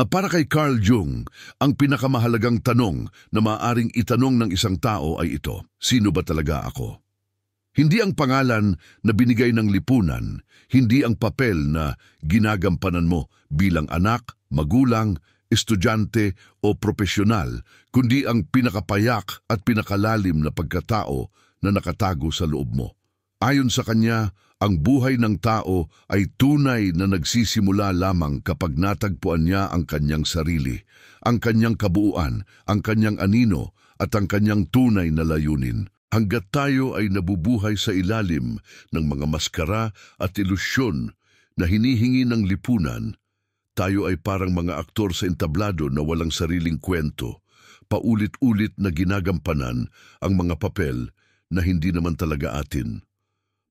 Para kay Carl Jung, ang pinakamahalagang tanong na maaaring itanong ng isang tao ay ito: sino ba talaga ako? Hindi ang pangalan na binigay ng lipunan, hindi ang papel na ginagampanan mo bilang anak, magulang, estudyante o profesional, kundi ang pinakapayak at pinakalalim na pagkatao na nakatago sa loob mo. Ayon sa kanya, ang buhay ng tao ay tunay na nagsisimula lamang kapag natagpuan niya ang kanyang sarili, ang kanyang kabuuan, ang kanyang anino at ang kanyang tunay na layunin. Hangga't tayo ay nabubuhay sa ilalim ng mga maskara at ilusyon na hinihingi ng lipunan, tayo ay parang mga aktor sa entablado na walang sariling kwento, paulit-ulit na ginagampanan ang mga papel na hindi naman talaga atin.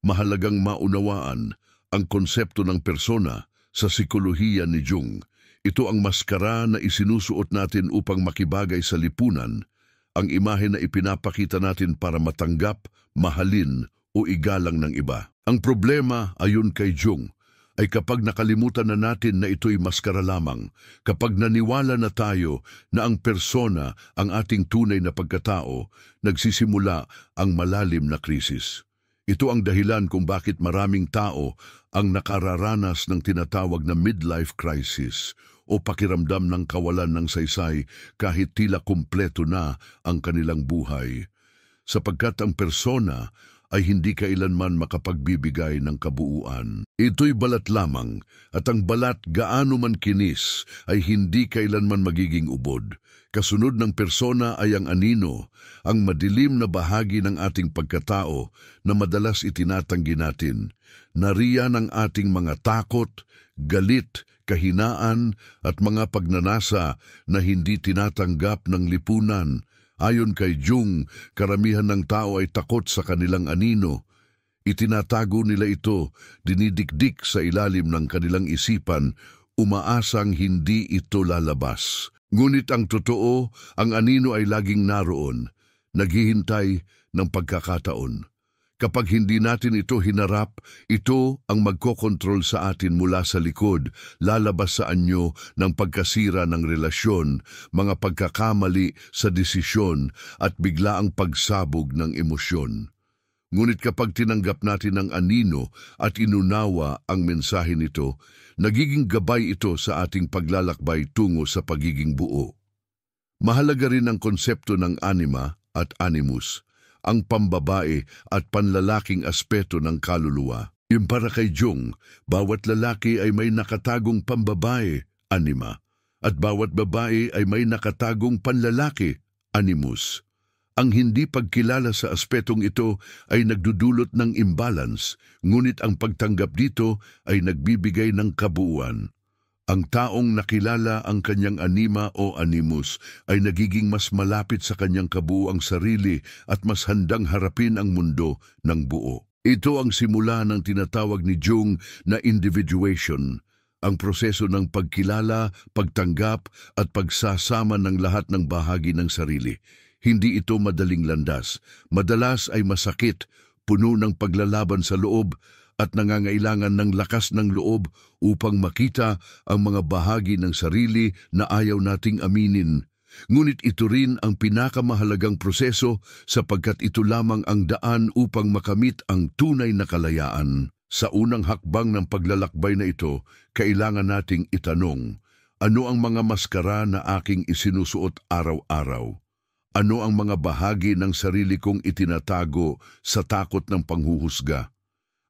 Mahalagang maunawaan ang konsepto ng persona sa psikolohiya ni Jung. Ito ang maskara na isinusuot natin upang makibagay sa lipunan, ang imahe na ipinapakita natin para matanggap, mahalin o igalang ng iba. Ang problema, ayon kay Jung, ay kapag nakalimutan na natin na ito'y maskara lamang, kapag naniwala na tayo na ang persona ang ating tunay na pagkatao, nagsisimula ang malalim na krisis. Ito ang dahilan kung bakit maraming tao ang nakararanas ng tinatawag na midlife crisis o pakiramdam ng kawalan ng saysay kahit tila kumpleto na ang kanilang buhay. Sapagkat ang persona ay hindi kailanman makapagbibigay ng kabuuan. Ito'y balat lamang at ang balat gaano man kinis ay hindi kailanman magiging ubod. Kasunod ng persona ay ang anino, ang madilim na bahagi ng ating pagkatao na madalas itinatanggi natin. Nariyan ang ating mga takot, galit, kahinaan at mga pagnanasa na hindi tinatanggap ng lipunan. Ayon kay Jung, karamihan ng tao ay takot sa kanilang anino. Itinatago nila ito, dinidikdik sa ilalim ng kanilang isipan, umaasang hindi ito lalabas. Ngunit ang totoo, ang anino ay laging naroon, naghihintay ng pagkakataon. Kapag hindi natin ito hinarap, ito ang magkokontrol sa atin mula sa likod, lalabas sa anyo ng pagkasira ng relasyon, mga pagkakamali sa desisyon at biglaang pagsabog ng emosyon. Ngunit kapag tinanggap natin ang anino at inunawa ang mensahe nito, nagiging gabay ito sa ating paglalakbay tungo sa pagiging buo. Mahalaga rin ang konsepto ng anima at animus, ang pambabae at panlalaking aspeto ng kaluluwa. Yung para kay Jung, bawat lalaki ay may nakatagong pambabae, anima, at bawat babae ay may nakatagong panlalaki, animus. Ang hindi pagkilala sa aspetong ito ay nagdudulot ng imbalance, ngunit ang pagtanggap dito ay nagbibigay ng kabuuan. Ang taong nakilala ang kanyang anima o animus ay nagiging mas malapit sa kanyang kabuuang sarili at mas handang harapin ang mundo ng buo. Ito ang simula ng tinatawag ni Jung na individuation, ang proseso ng pagkilala, pagtanggap at pagsasama ng lahat ng bahagi ng sarili. Hindi ito madaling landas. Madalas ay masakit, puno ng paglalaban sa loob, at nangangailangan ng lakas ng loob upang makita ang mga bahagi ng sarili na ayaw nating aminin. Ngunit ito rin ang pinakamahalagang proseso sapagkat ito lamang ang daan upang makamit ang tunay na kalayaan. Sa unang hakbang ng paglalakbay na ito, kailangan nating itanong, ano ang mga maskara na aking isinusuot araw-araw? Ano ang mga bahagi ng sarili kong itinatago sa takot ng panghuhusga?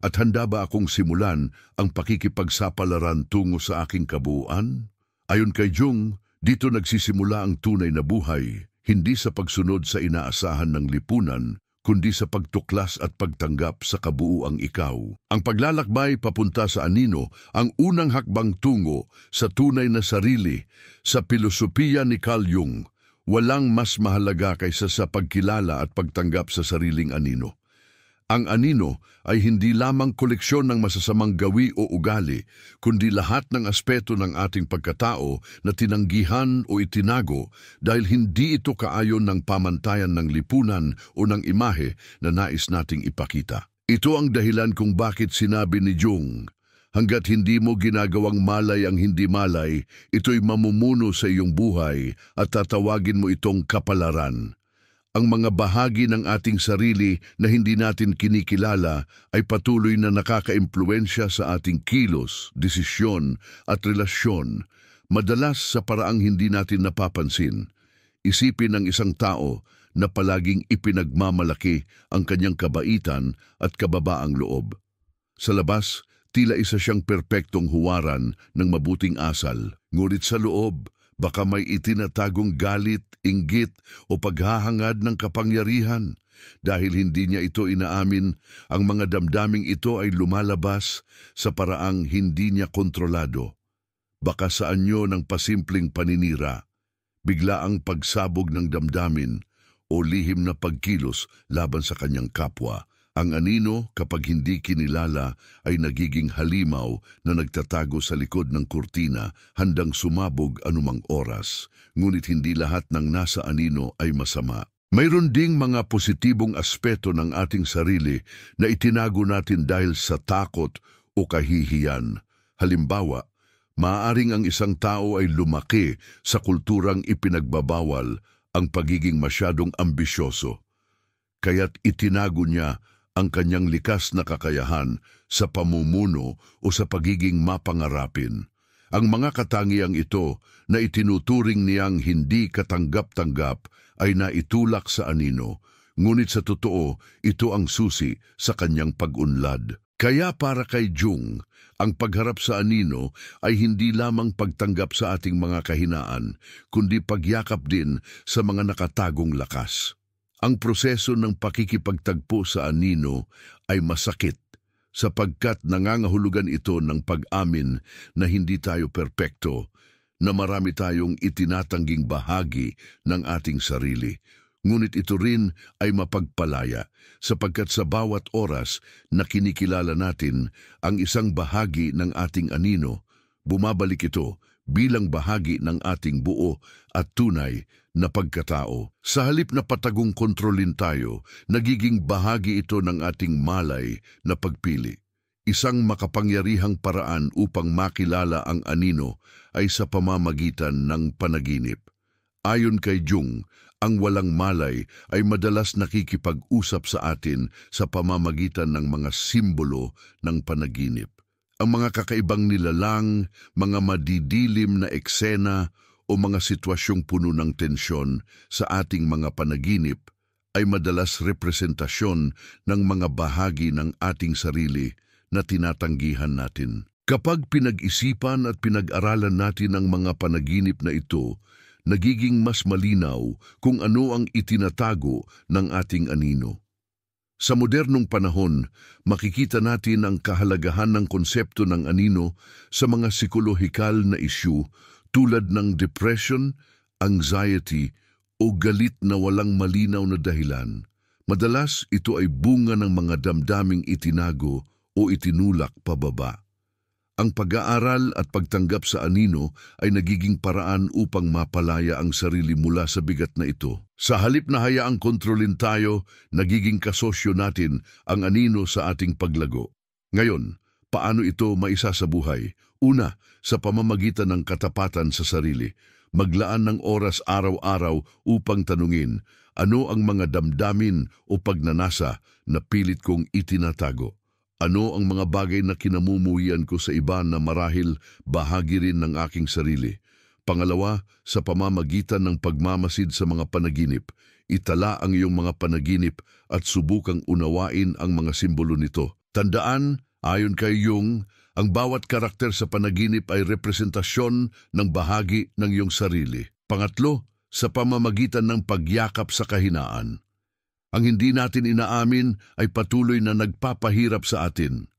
At handa ba akong simulan ang pakikipagsapalaran tungo sa aking kabuuan? Ayon kay Jung, dito nagsisimula ang tunay na buhay, hindi sa pagsunod sa inaasahan ng lipunan, kundi sa pagtuklas at pagtanggap sa kabuuang ikaw. Ang paglalakbay papunta sa anino, ang unang hakbang tungo sa tunay na sarili, sa pilosopiya ni Carl Jung, walang mas mahalaga kaysa sa pagkilala at pagtanggap sa sariling anino. Ang anino ay hindi lamang koleksyon ng masasamang gawi o ugali, kundi lahat ng aspeto ng ating pagkatao na tinanggihan o itinago dahil hindi ito kaayon ng pamantayan ng lipunan o ng imahe na nais nating ipakita. Ito ang dahilan kung bakit sinabi ni Jung, Hanggat hindi mo ginagawang malay ang hindi malay, ito'y mamumuno sa iyong buhay at tatawagin mo itong kapalaran. Ang mga bahagi ng ating sarili na hindi natin kinikilala ay patuloy na nakakaimpluwensya sa ating kilos, desisyon at relasyon, madalas sa paraang hindi natin napapansin. Isipin ng isang tao na palaging ipinagmamalaki ang kanyang kabaitan at kababaang loob. Sa labas, tila isa siyang perpektong huwaran ng mabuting asal, ngunit sa loob, baka may itinatagong galit, inggit o paghahangad ng kapangyarihan. Dahil hindi niya ito inaamin, ang mga damdaming ito ay lumalabas sa paraang hindi niya kontrolado. Baka sa anyo ng pasimpleng paninira, biglaang pagsabog ng damdamin o lihim na pagkilos laban sa kanyang kapwa. Ang anino, kapag hindi kinilala, ay nagiging halimaw na nagtatago sa likod ng kurtina, handang sumabog anumang oras. Ngunit hindi lahat ng nasa anino ay masama. Mayroon ding mga positibong aspeto ng ating sarili na itinago natin dahil sa takot o kahihiyan. Halimbawa, maaaring ang isang tao ay lumaki sa kulturang ipinagbabawal ang pagiging masyadong ambisyoso. Kaya't itinago niya ang kanyang likas na kakayahan sa pamumuno o sa pagiging mapangarapin. Ang mga katangiang ito na itinuturing niyang hindi katanggap-tanggap ay naitulak sa anino, ngunit sa totoo ito ang susi sa kanyang pag-unlad. Kaya para kay Jung, ang pagharap sa anino ay hindi lamang pagtanggap sa ating mga kahinaan, kundi pagyakap din sa mga nakatagong lakas. Ang proseso ng pakikipagtagpo sa anino ay masakit sapagkat nangangahulugan ito ng pag-amin na hindi tayo perpekto, na marami tayong itinatangging bahagi ng ating sarili. Ngunit ito rin ay mapagpalaya sapagkat sa bawat oras na kinikilala natin ang isang bahagi ng ating anino, bumabalik ito bilang bahagi ng ating buo at tunay na pagkatao. Sa halip na patagong kontrolin tayo, nagiging bahagi ito ng ating malay na pagpili. Isang makapangyarihang paraan upang makilala ang anino ay sa pamamagitan ng panaginip. Ayon kay Jung, ang walang malay ay madalas nakikipag-usap sa atin sa pamamagitan ng mga simbolo ng panaginip. Ang mga kakaibang nilalang, mga madidilim na eksena o mga sitwasyong puno ng tensyon sa ating mga panaginip ay madalas representasyon ng mga bahagi ng ating sarili na tinatanggihan natin. Kapag pinag-isipan at pinag-aralan natin ang mga panaginip na ito, nagiging mas malinaw kung ano ang itinatago ng ating anino. Sa modernong panahon, makikita natin ang kahalagahan ng konsepto ng anino sa mga psikolohikal na isyu tulad ng depression, anxiety o galit na walang malinaw na dahilan. Madalas ito ay bunga ng mga damdaming itinago o itinulak pababa. Ang pag-aaral at pagtanggap sa anino ay nagiging paraan upang mapalaya ang sarili mula sa bigat na ito. Sa halip na hayaang kontrolin tayo, nagiging kasosyo natin ang anino sa ating paglago. Ngayon, paano ito maisasabuhay? Una, sa pamamagitan ng katapatan sa sarili. Maglaan ng oras araw-araw upang tanungin, ano ang mga damdamin o pagnanasa na pilit kong itinatago? Ano ang mga bagay na kinamumuhian ko sa iba na marahil bahagi rin ng aking sarili? Pangalawa, sa pamamagitan ng pagmamasid sa mga panaginip, itala ang iyong mga panaginip at subukang unawain ang mga simbolo nito. Tandaan, ayon kay Jung, ang bawat karakter sa panaginip ay representasyon ng bahagi ng iyong sarili. Pangatlo, sa pamamagitan ng pagyakap sa kahinaan. Ang hindi natin inaamin ay patuloy na nagpapahirap sa atin.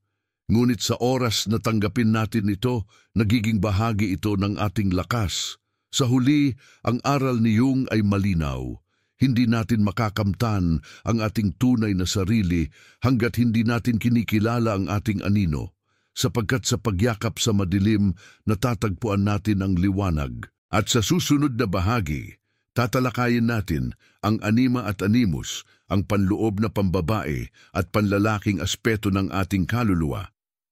Ngunit sa oras na tanggapin natin ito, nagiging bahagi ito ng ating lakas. Sa huli, ang aral ni Jung ay malinaw. Hindi natin makakamtan ang ating tunay na sarili hanggat hindi natin kinikilala ang ating anino, sapagkat sa pagyakap sa madilim, natatagpuan natin ang liwanag. At sa susunod na bahagi, tatalakayin natin ang anima at animus, ang panloob na pambabae at panlalaking aspeto ng ating kaluluwa.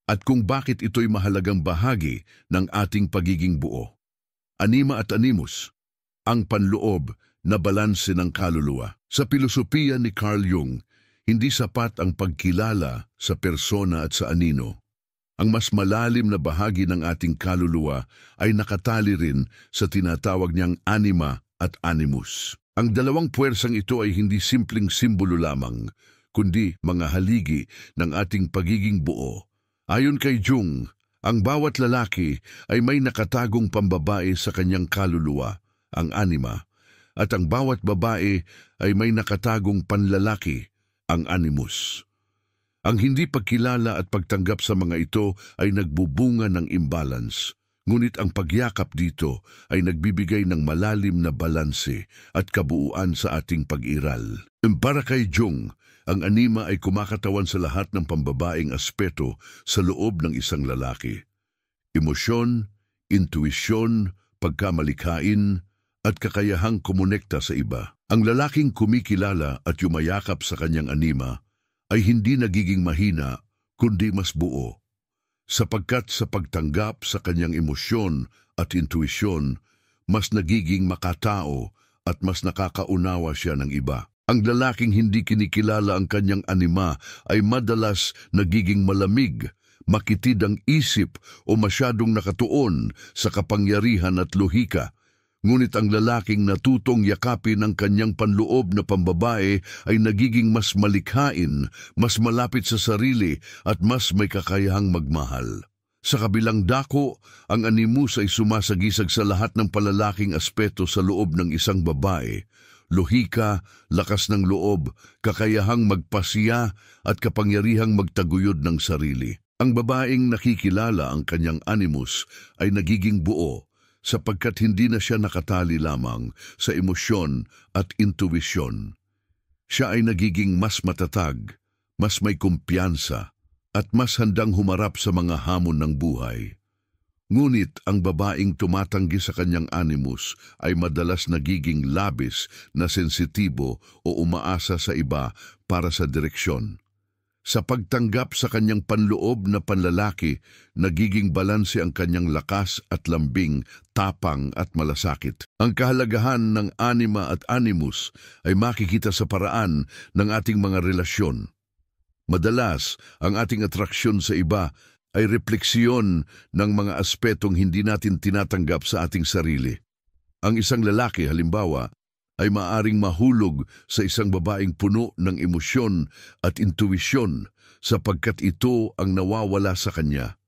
at kung bakit ito'y mahalagang bahagi ng ating pagiging buo. Anima at animus, ang panloob na balanse ng kaluluwa. Sa pilosopiya ni Carl Jung, hindi sapat ang pagkilala sa persona at sa anino. Ang mas malalim na bahagi ng ating kaluluwa ay nakatali rin sa tinatawag niyang anima at animus. Ang dalawang puwersang ito ay hindi simpleng simbolo lamang, kundi mga haligi ng ating pagiging buo. Ayon kay Jung, ang bawat lalaki ay may nakatagong pambabae sa kanyang kaluluwa, ang anima, at ang bawat babae ay may nakatagong panlalaki, ang animus. Ang hindi pagkilala at pagtanggap sa mga ito ay nagbubunga ng imbalance, ngunit ang pagyakap dito ay nagbibigay ng malalim na balanse at kabuuan sa ating pag-iral. Para kay Jung, ang anima ay kumakatawan sa lahat ng pambabaeng aspeto sa loob ng isang lalaki. Emosyon, intuisyon, pagkamalikhain, at kakayahang kumonekta sa iba. Ang lalaking kumikilala at yumayakap sa kanyang anima ay hindi nagiging mahina, kundi mas buo. Sapagkat sa pagtanggap sa kanyang emosyon at intuisyon, mas nagiging makatao at mas nakakaunawa siya ng iba. Ang lalaking hindi kinikilala ang kanyang anima ay madalas nagiging malamig, makitid ang isip o masyadong nakatuon sa kapangyarihan at lohika. Ngunit ang lalaking natutong yakapin ang kanyang panloob na pambabae ay nagiging mas malikhain, mas malapit sa sarili at mas may kakayahang magmahal. Sa kabilang dako, ang animus ay sumasagisag sa lahat ng palalaking aspeto sa loob ng isang babae. Lohika, lakas ng loob, kakayahang magpasiya at kapangyarihang magtaguyod ng sarili. Ang babaeng nakikilala ang kanyang animus ay nagiging buo, sapagkat hindi na siya nakatali lamang sa emosyon at intuisyon. Siya ay nagiging mas matatag, mas may kumpiyansa, at mas handang humarap sa mga hamon ng buhay. Ngunit ang babaeng tumatanggi sa kanyang animus ay madalas nagiging labis na sensitibo o umaasa sa iba para sa direksyon. Sa pagtanggap sa kanyang panloob na panlalaki, nagiging balanse ang kanyang lakas at lambing, tapang at malasakit. Ang kahalagahan ng anima at animus ay makikita sa paraan ng ating mga relasyon. Madalas, ang ating atraksyon sa iba ay refleksyon ng mga aspetong hindi natin tinatanggap sa ating sarili. Ang isang lalaki, halimbawa, ay maaring mahulog sa isang babaeng puno ng emosyon at intuisyon sapagkat ito ang nawawala sa kanya.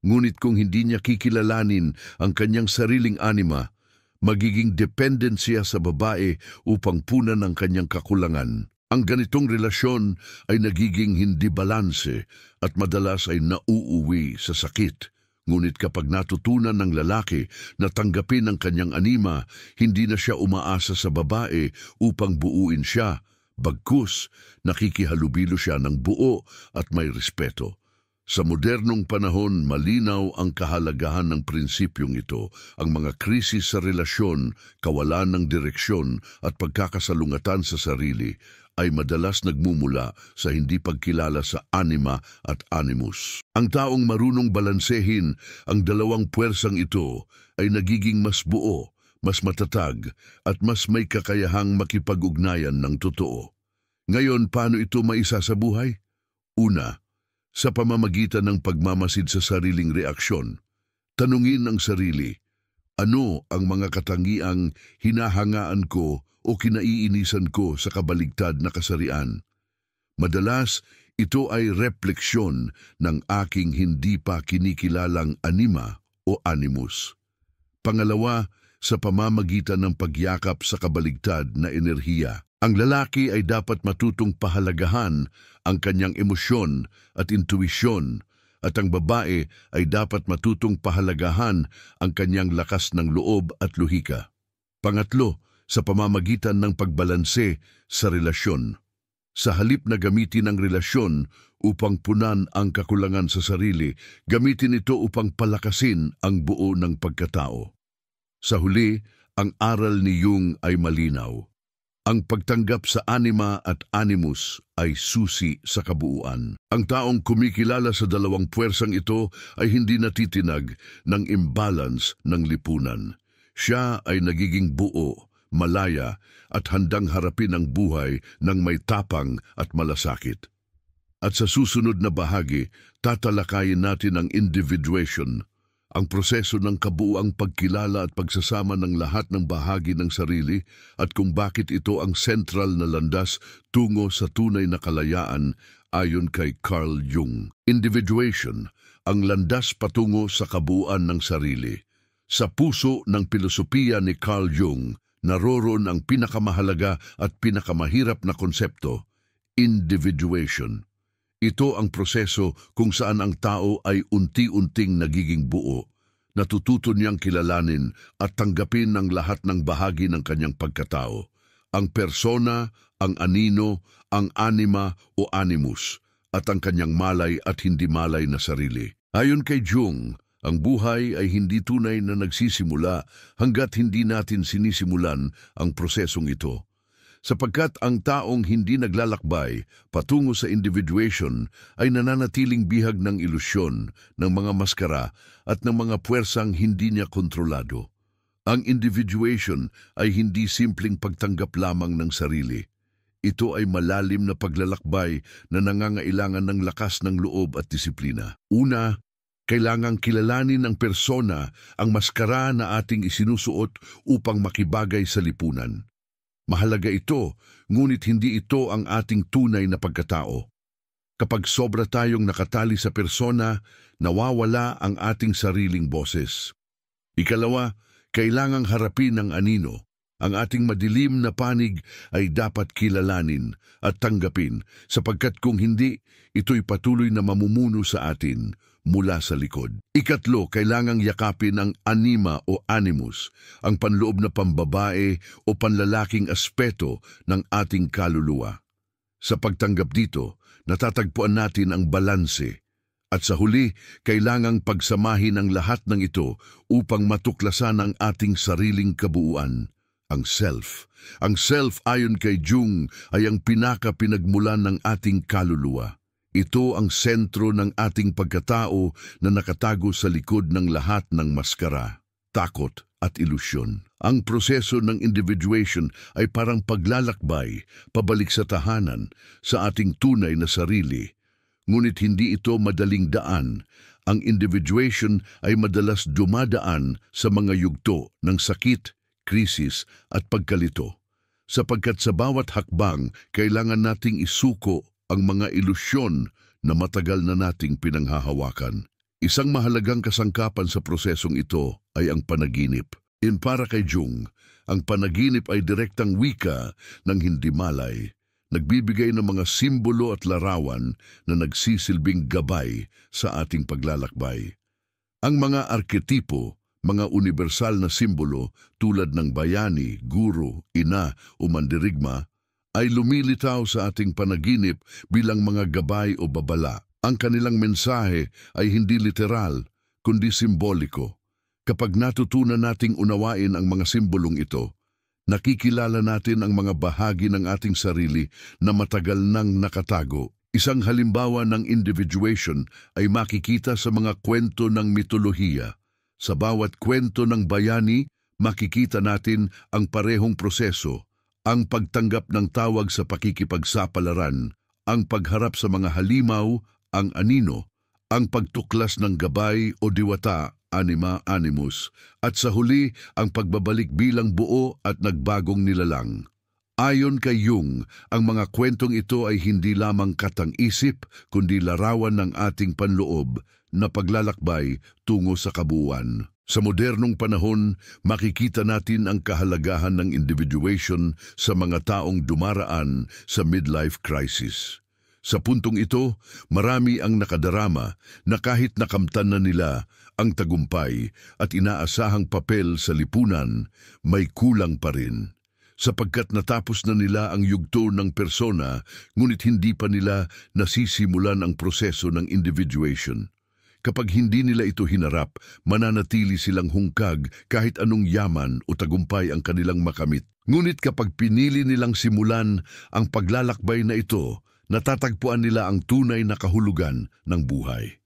Ngunit kung hindi niya kikilalanin ang kanyang sariling anima, magiging dependent siya sa babae upang punan ang kanyang kakulangan. Ang ganitong relasyon ay nagiging hindi balanse at madalas ay nauuwi sa sakit. Ngunit kapag natutunan ng lalaki na tanggapin ang kanyang anima, hindi na siya umaasa sa babae upang buuin siya. Bagkus, nakikihalubilo siya ng buo at may respeto. Sa modernong panahon, malinaw ang kahalagahan ng prinsipyong ito. Ang mga krisis sa relasyon, kawalan ng direksyon at pagkakasalungatan sa sarili ay madalas nagmumula sa hindi pagkilala sa anima at animus. Ang taong marunong balansehin ang dalawang puwersang ito ay nagiging mas buo, mas matatag at mas may kakayahang makipag-ugnayan ng totoo. Ngayon, paano ito maisasabuhay? Una, sa pamamagitan ng pagmamasid sa sariling reaksyon. Tanungin ang sarili, ano ang mga katangiang hinahangaan ko o kinaiinisan ko sa kabaligtad na kasarian? Madalas, ito ay refleksyon ng aking hindi pa kinikilalang anima o animus. Pangalawa, sa pamamagitan ng pagyakap sa kabaligtad na enerhiya. Ang lalaki ay dapat matutong pahalagahan ang kanyang emosyon at intuisyon at ang babae ay dapat matutong pahalagahan ang kanyang lakas ng loob at lohika. Pangatlo, sa pamamagitan ng pagbalanse sa relasyon. Sa halip na gamitin ang relasyon upang punan ang kakulangan sa sarili, gamitin ito upang palakasin ang buo ng pagkatao. Sa huli, ang aral ni Jung ay malinaw. Ang pagtanggap sa anima at animus ay susi sa kabuuan. Ang taong kumikilala sa dalawang puwersang ito ay hindi natitinag ng imbalance ng lipunan. Siya ay nagiging buo, malaya at handang harapin ang buhay ng may tapang at malasakit. At sa susunod na bahagi, tatalakayin natin ang individuation, ang proseso ng kabuuang pagkilala at pagsasama ng lahat ng bahagi ng sarili at kung bakit ito ang sentral na landas tungo sa tunay na kalayaan ayon kay Carl Jung. Individuation, ang landas patungo sa kabuuan ng sarili. Sa puso ng pilosopiya ni Carl Jung, naroroon ang pinakamahalaga at pinakamahirap na konsepto, individuation. Ito ang proseso kung saan ang tao ay unti-unting nagiging buo, natututo niyang kilalanin at tanggapin ang lahat ng bahagi ng kanyang pagkatao, ang persona, ang anino, ang anima o animus, at ang kanyang malay at hindi malay na sarili. Ayon kay Jung, ang buhay ay hindi tunay na nagsisimula hanggat hindi natin sinisimulan ang prosesong ito. Sapagkat ang taong hindi naglalakbay patungo sa individuation ay nananatiling bihag ng ilusyon, ng mga maskara at ng mga puwersang hindi niya kontrolado. Ang individuation ay hindi simpleng pagtanggap lamang ng sarili. Ito ay malalim na paglalakbay na nangangailangan ng lakas ng loob at disiplina. Una, kailangang kilalanin ng persona ang maskara na ating isinusuot upang makibagay sa lipunan. Mahalaga ito, ngunit hindi ito ang ating tunay na pagkatao. Kapag sobra tayong nakatali sa persona, nawawala ang ating sariling boses. Ikalawa, kailangang harapin ang anino. Ang ating madilim na panig ay dapat kilalanin at tanggapin sapagkat kung hindi, ito'y patuloy na mamumuno sa atin mula sa likod. Ikatlo, kailangang yakapin ang anima o animus, ang panloob na pambabae o panlalaking aspeto ng ating kaluluwa. Sa pagtanggap dito, natatagpuan natin ang balanse. At sa huli, kailangang pagsamahin ang lahat ng ito upang matuklasan ang ating sariling kabuuan, ang self. Ang self ayon kay Jung ay ang pinaka-pinagmulan ng ating kaluluwa. Ito ang sentro ng ating pagkatao na nakatago sa likod ng lahat ng maskara, takot at ilusyon. Ang proseso ng individuation ay parang paglalakbay, pabalik sa tahanan, sa ating tunay na sarili. Ngunit hindi ito madaling daan. Ang individuation ay madalas dumadaan sa mga yugto ng sakit, krisis at pagkalito. Sapagkat sa bawat hakbang, kailangan nating isuko ang mga ilusyon na matagal na nating pinanghahawakan. Isang mahalagang kasangkapan sa prosesong ito ay ang panaginip. Para kay Jung, ang panaginip ay direktang wika ng hindi malay, nagbibigay ng mga simbolo at larawan na nagsisilbing gabay sa ating paglalakbay. Ang mga arketipo, mga universal na simbolo tulad ng bayani, guro, ina o mandirigma, ay lumilitaw sa ating panaginip bilang mga gabay o babala. Ang kanilang mensahe ay hindi literal, kundi simboliko. Kapag natutunan nating unawain ang mga simbolong ito, nakikilala natin ang mga bahagi ng ating sarili na matagal nang nakatago. Isang halimbawa ng individuation ay makikita sa mga kwento ng mitolohiya. Sa bawat kwento ng bayani, makikita natin ang parehong proseso, ang pagtanggap ng tawag sa pakikipagsapalaran, ang pagharap sa mga halimaw, ang anino, ang pagtuklas ng gabay o diwata, anima, animus, at sa huli ang pagbabalik bilang buo at nagbagong nilalang. Ayon kay Jung, ang mga kwentong ito ay hindi lamang katang-isip, kundi larawan ng ating panloob na paglalakbay tungo sa kabuuan. Sa modernong panahon, makikita natin ang kahalagahan ng individuation sa mga taong dumaraan sa midlife crisis. Sa puntong ito, marami ang nakadarama na kahit nakamtan na nila ang tagumpay at inaasahang papel sa lipunan, may kulang pa rin. Sapagkat natapos na nila ang yugto ng persona, ngunit hindi pa nila nasisimulan ang proseso ng individuation. Kapag hindi nila ito hinarap, mananatili silang hungkag kahit anong yaman o tagumpay ang kanilang makamit. Ngunit kapag pinili nilang simulan ang paglalakbay na ito, natatagpuan nila ang tunay na kahulugan ng buhay.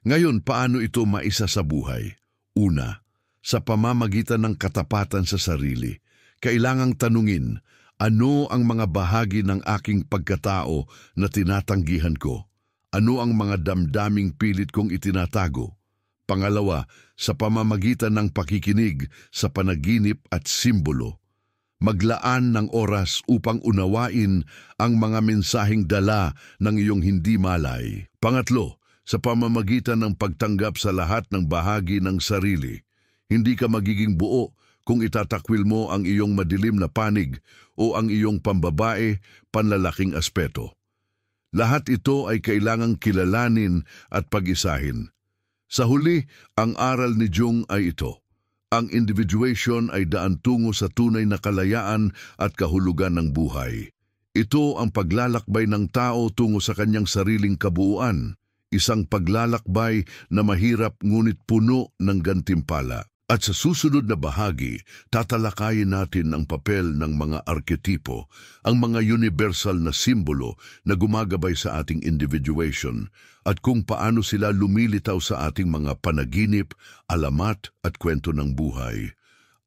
Ngayon, paano ito maisa sa buhay? Una, sa pamamagitan ng katapatan sa sarili. Kailangang tanungin, ano ang mga bahagi ng aking pagkatao na tinatanggihan ko? Ano ang mga damdaming pilit kong itinatago? Pangalawa, sa pamamagitan ng pakikinig sa panaginip at simbolo. Maglaan ng oras upang unawain ang mga mensaheng dala ng iyong hindi malay. Pangatlo, sa pamamagitan ng pagtanggap sa lahat ng bahagi ng sarili. Hindi ka magiging buo kung itatakwil mo ang iyong madilim na panig o ang iyong pambabae, panlalaking aspeto. Lahat ito ay kailangang kilalanin at pag-isahin. Sa huli, ang aral ni Jung ay ito. Ang individuation ay daan tungo sa tunay na kalayaan at kahulugan ng buhay. Ito ang paglalakbay ng tao tungo sa kanyang sariling kabuuan, isang paglalakbay na mahirap ngunit puno ng gantimpala. At sa susunod na bahagi, tatalakayin natin ang papel ng mga arketipo, ang mga universal na simbolo na gumagabay sa ating individuation, at kung paano sila lumilitaw sa ating mga panaginip, alamat at kwento ng buhay.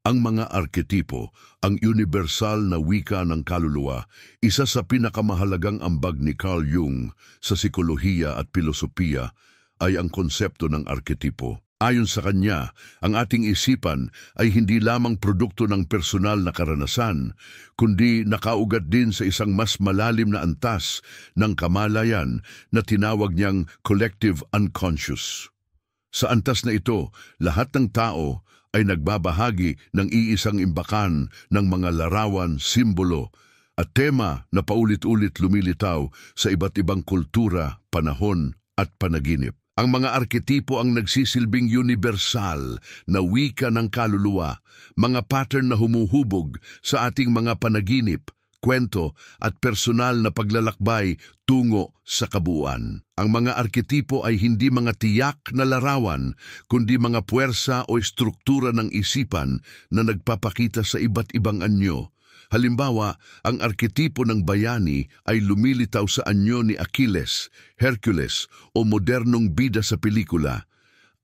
Ang mga arketipo, ang universal na wika ng kaluluwa, isa sa pinakamahalagang ambag ni Carl Jung sa psikolohiya at filosofiya ay ang konsepto ng arketipo. Ayon sa kanya, ang ating isipan ay hindi lamang produkto ng personal na karanasan, kundi nakaugat din sa isang mas malalim na antas ng kamalayan na tinawag niyang collective unconscious. Sa antas na ito, lahat ng tao ay nagbabahagi ng iisang imbakan ng mga larawan, simbolo at tema na paulit-ulit lumilitaw sa iba't ibang kultura, panahon at panaginip. Ang mga arketipo ang nagsisilbing universal na wika ng kaluluwa, mga pattern na humuhubog sa ating mga panaginip, kwento at personal na paglalakbay tungo sa kabuuan. Ang mga arketipo ay hindi mga tiyak na larawan, kundi mga puwersa o struktura ng isipan na nagpapakita sa iba't ibang anyo. Halimbawa, ang arketipo ng bayani ay lumilitaw sa anyo ni Achilles, Hercules o modernong bida sa pelikula.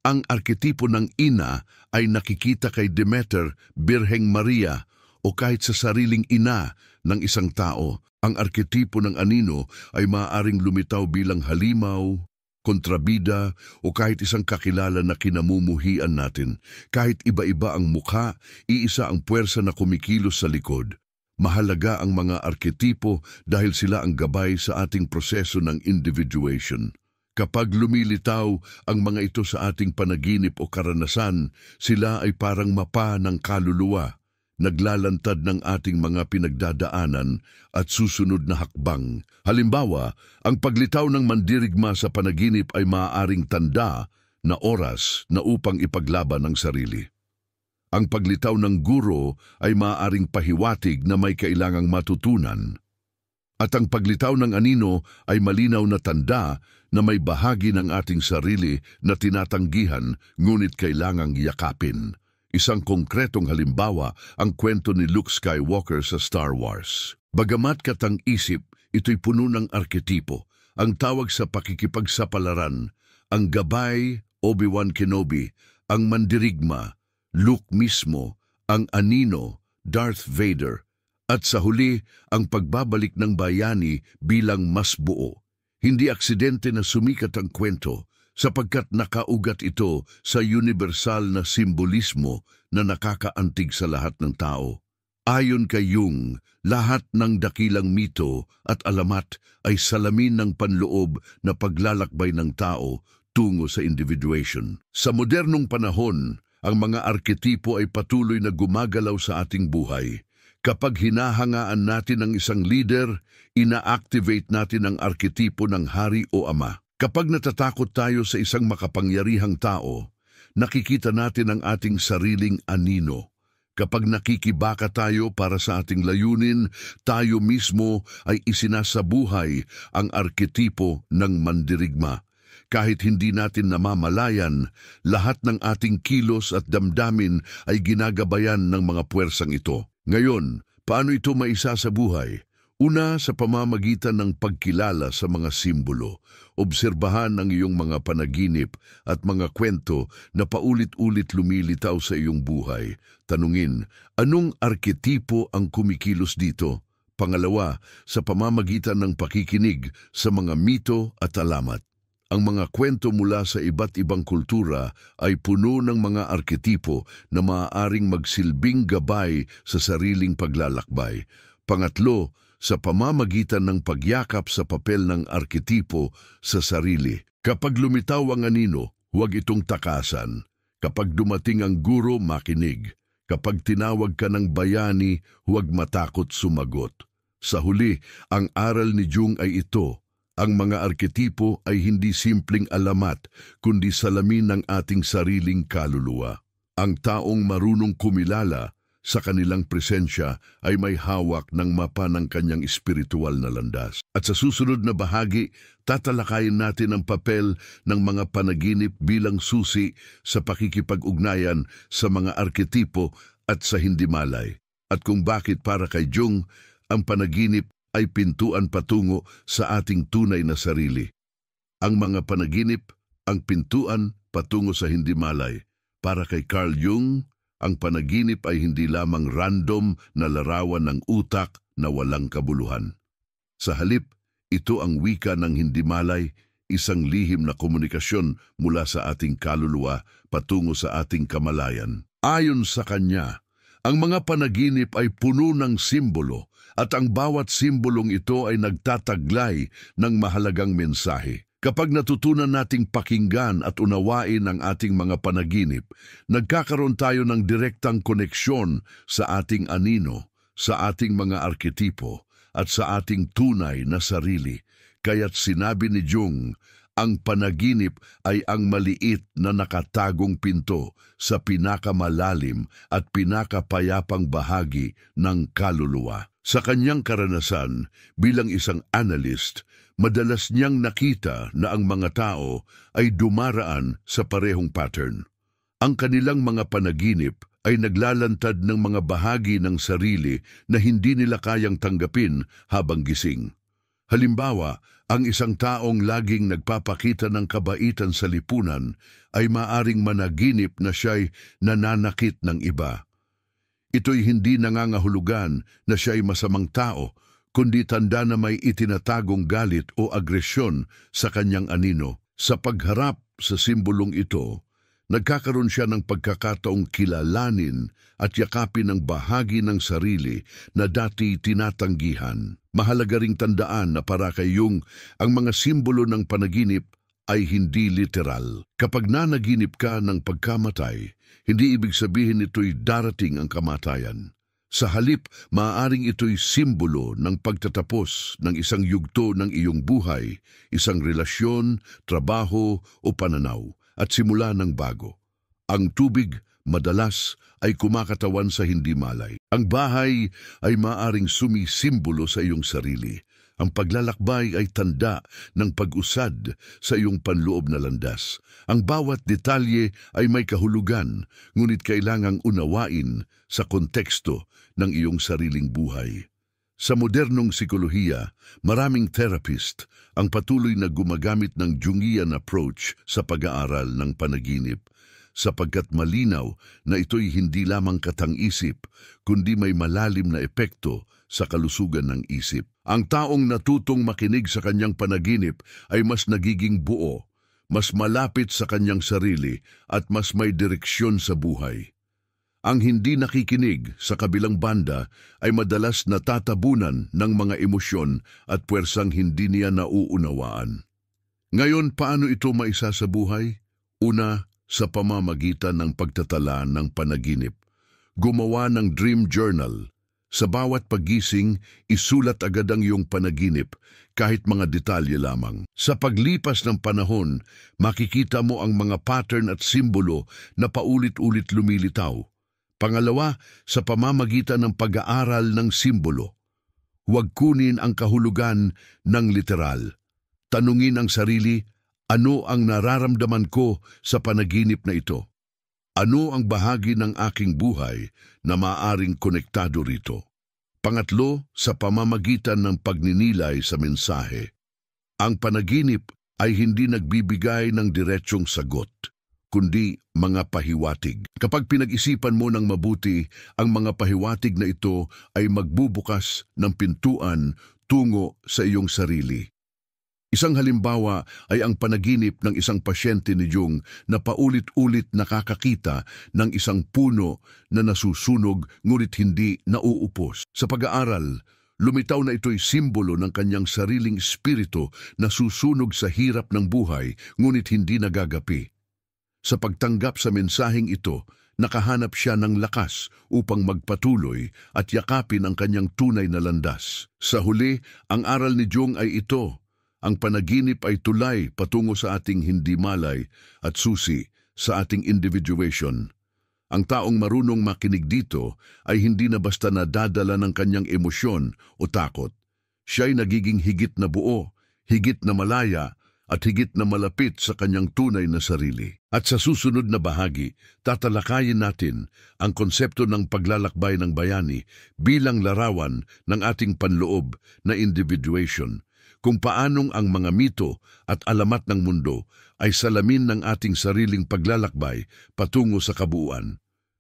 Ang arketipo ng ina ay nakikita kay Demeter, Birheng Maria o kahit sa sariling ina ng isang tao. Ang arketipo ng anino ay maaaring lumitaw bilang halimaw, kontrabida o kahit isang kakilala na kinamumuhian natin. Kahit iba-iba ang mukha, iisa ang puwersa na kumikilos sa likod. Mahalaga ang mga arketipo dahil sila ang gabay sa ating proseso ng individuation. Kapag lumilitaw ang mga ito sa ating panaginip o karanasan, sila ay parang mapa ng kaluluwa, naglalantad ng ating mga pinagdadaanan at susunod na hakbang. Halimbawa, ang paglitaw ng mandirigma sa panaginip ay maaaring tanda na oras na upang ipaglaban ang sarili. Ang paglitaw ng guro ay maaaring pahiwatig na may kailangang matutunan. At ang paglitaw ng anino ay malinaw na tanda na may bahagi ng ating sarili na tinatanggihan ngunit kailangang yakapin. Isang konkretong halimbawa ang kwento ni Luke Skywalker sa Star Wars. Bagamat katang-isip, ito'y puno ng arketipo. Ang tawag sa pakikipagsapalaran, ang gabay, Obi-Wan Kenobi, ang mandirigma, Luke mismo, ang anino, Darth Vader, at sa huli ang pagbabalik ng bayani bilang mas buo. Hindi aksidente na sumikat ang kwento sapagkat nakaugat ito sa universal na simbolismo na nakakaantig sa lahat ng tao. Ayon kay Jung, lahat ng dakilang mito at alamat ay salamin ng panloob na paglalakbay ng tao tungo sa individuation. Sa modernong panahon, ang mga arketipo ay patuloy na gumagalaw sa ating buhay. Kapag hinahangaan natin ang isang leader, ina-activate natin ang arketipo ng hari o ama. Kapag natatakot tayo sa isang makapangyarihang tao, nakikita natin ang ating sariling anino. Kapag nakikibaka tayo para sa ating layunin, tayo mismo ay isinasabuhay ang arketipo ng mandirigma. Kahit hindi natin namamalayan, lahat ng ating kilos at damdamin ay ginagabayan ng mga puwersang ito. Ngayon, paano ito maisa sa buhay? Una, sa pamamagitan ng pagkilala sa mga simbolo. Obserbahan ang iyong mga panaginip at mga kwento na paulit-ulit lumilitaw sa iyong buhay. Tanungin, anong arketipo ang kumikilos dito? Pangalawa, sa pamamagitan ng pakikinig sa mga mito at alamat. Ang mga kwento mula sa iba't ibang kultura ay puno ng mga arketipo na maaaring magsilbing gabay sa sariling paglalakbay. Pangatlo, sa pamamagitan ng pagyakap sa papel ng arketipo sa sarili. Kapag lumitaw ang anino, huwag itong takasan. Kapag dumating ang guro, makinig. Kapag tinawag ka ng bayani, huwag matakot sumagot. Sa huli, ang aral ni Jung ay ito. Ang mga arketipo ay hindi simpleng alamat, kundi salamin ng ating sariling kaluluwa. Ang taong marunong kumilala sa kanilang presensya ay may hawak ng mapa ng kanyang espiritual na landas. At sa susunod na bahagi, tatalakayin natin ang papel ng mga panaginip bilang susi sa pakikipag-ugnayan sa mga arketipo at sa hindi malay. At kung bakit para kay Jung, ang panaginip ay pintuan patungo sa ating tunay na sarili. Ang mga panaginip, ang pintuan patungo sa hindi malay. Para kay Carl Jung, ang panaginip ay hindi lamang random na larawan ng utak na walang kabuluhan. Sa halip, ito ang wika ng hindi malay, isang lihim na komunikasyon mula sa ating kaluluwa patungo sa ating kamalayan. Ayon sa kanya, ang mga panaginip ay puno ng simbolo at ang bawat simbolong ito ay nagtataglay ng mahalagang mensahe. Kapag natutunan nating pakinggan at unawain ang ating mga panaginip, nagkakaroon tayo ng direktang koneksyon sa ating anino, sa ating mga arketipo, at sa ating tunay na sarili. Kaya't sinabi ni Jung, ang panaginip ay ang maliit na nakatagong pinto sa pinakamalalim at pinakapayapang bahagi ng kaluluwa. Sa kanyang karanasan bilang isang analyst, madalas niyang nakita na ang mga tao ay dumaraan sa parehong pattern. Ang kanilang mga panaginip ay naglalantad ng mga bahagi ng sarili na hindi nila kayang tanggapin habang gising. Halimbawa, ang isang taong laging nagpapakita ng kabaitan sa lipunan ay maaring managinip na siya'y nananakit ng iba. Ito'y hindi nangangahulugan na siya'y masamang tao, kundi tanda na may itinatagong galit o agresyon sa kanyang anino. Sa pagharap sa simbolong ito, nagkakaroon siya ng pagkakataong kilalanin at yakapin ang bahagi ng sarili na dati tinatanggihan. Mahalaga ring tandaan na para kay Jung, ang mga simbolo ng panaginip ay hindi literal. Kapag nanaginip ka ng pagkamatay, hindi ibig sabihin ito'y darating ang kamatayan. Sa halip, maaaring ito'y simbolo ng pagtatapos ng isang yugto ng iyong buhay, isang relasyon, trabaho o pananaw, at simula ng bago. Ang tubig, madalas, ay kumakatawan sa hindi malay. Ang bahay ay maaaring sumisimbolo sa iyong sarili. Ang paglalakbay ay tanda ng pag-usad sa iyong panloob na landas. Ang bawat detalye ay may kahulugan, ngunit kailangang unawain sa konteksto ng iyong sariling buhay. Sa modernong psikolohiya, maraming therapist ang patuloy na gumagamit ng Jungian approach sa pag-aaral ng panaginip, sapagkat malinaw na ito'y hindi lamang katang-isip, kundi may malalim na epekto sa kalusugan ng isip. Ang taong natutong makinig sa kanyang panaginip ay mas nagiging buo, mas malapit sa kanyang sarili at mas may direksyon sa buhay. Ang hindi nakikinig sa kabilang banda ay madalas natatabunan ng mga emosyon at puwersang hindi niya nauunawaan. Ngayon, paano ito maisa sa buhay? Una, sa pamamagitan ng pagtatala ng panaginip. Gumawa ng dream journal. Sa bawat paggising, isulat agad ang iyong panaginip, kahit mga detalye lamang. Sa paglipas ng panahon, makikita mo ang mga pattern at simbolo na paulit-ulit lumilitaw. Pangalawa, sa pamamagitan ng pag-aaral ng simbolo. Huwag kunin ang kahulugan ng literal. Tanungin ang sarili, Ano ang nararamdaman ko sa panaginip na ito? Ano ang bahagi ng aking buhay na maaring konektado rito? Pangatlo, sa pamamagitan ng pagninilay sa mensahe. Ang panaginip ay hindi nagbibigay ng diretsyong sagot, kundi mga pahiwatig. Kapag pinag-isipan mo ng mabuti, ang mga pahiwatig na ito ay magbubukas ng pintuan tungo sa iyong sarili. Isang halimbawa ay ang panaginip ng isang pasyente ni Jung na paulit-ulit nakakakita ng isang puno na nasusunog ngunit hindi nauupos. Sa pag-aaral, lumitaw na ito'y simbolo ng kanyang sariling espiritu na susunog sa hirap ng buhay ngunit hindi nagagapi. Sa pagtanggap sa mensaheng ito, nakahanap siya ng lakas upang magpatuloy at yakapin ang kanyang tunay na landas. Sa huli, ang aral ni Jung ay ito: ang panaginip ay tulay patungo sa ating hindi malay at susi sa ating individuation. Ang taong marunong makinig dito ay hindi na basta nadadala ng kanyang emosyon o takot. Siya'y nagiging higit na buo, higit na malaya, at higit na malapit sa kanyang tunay na sarili. At sa susunod na bahagi, tatalakayin natin ang konsepto ng paglalakbay ng bayani bilang larawan ng ating panloob na individuation, kung paanong ang mga mito at alamat ng mundo ay salamin ng ating sariling paglalakbay patungo sa kabuuan.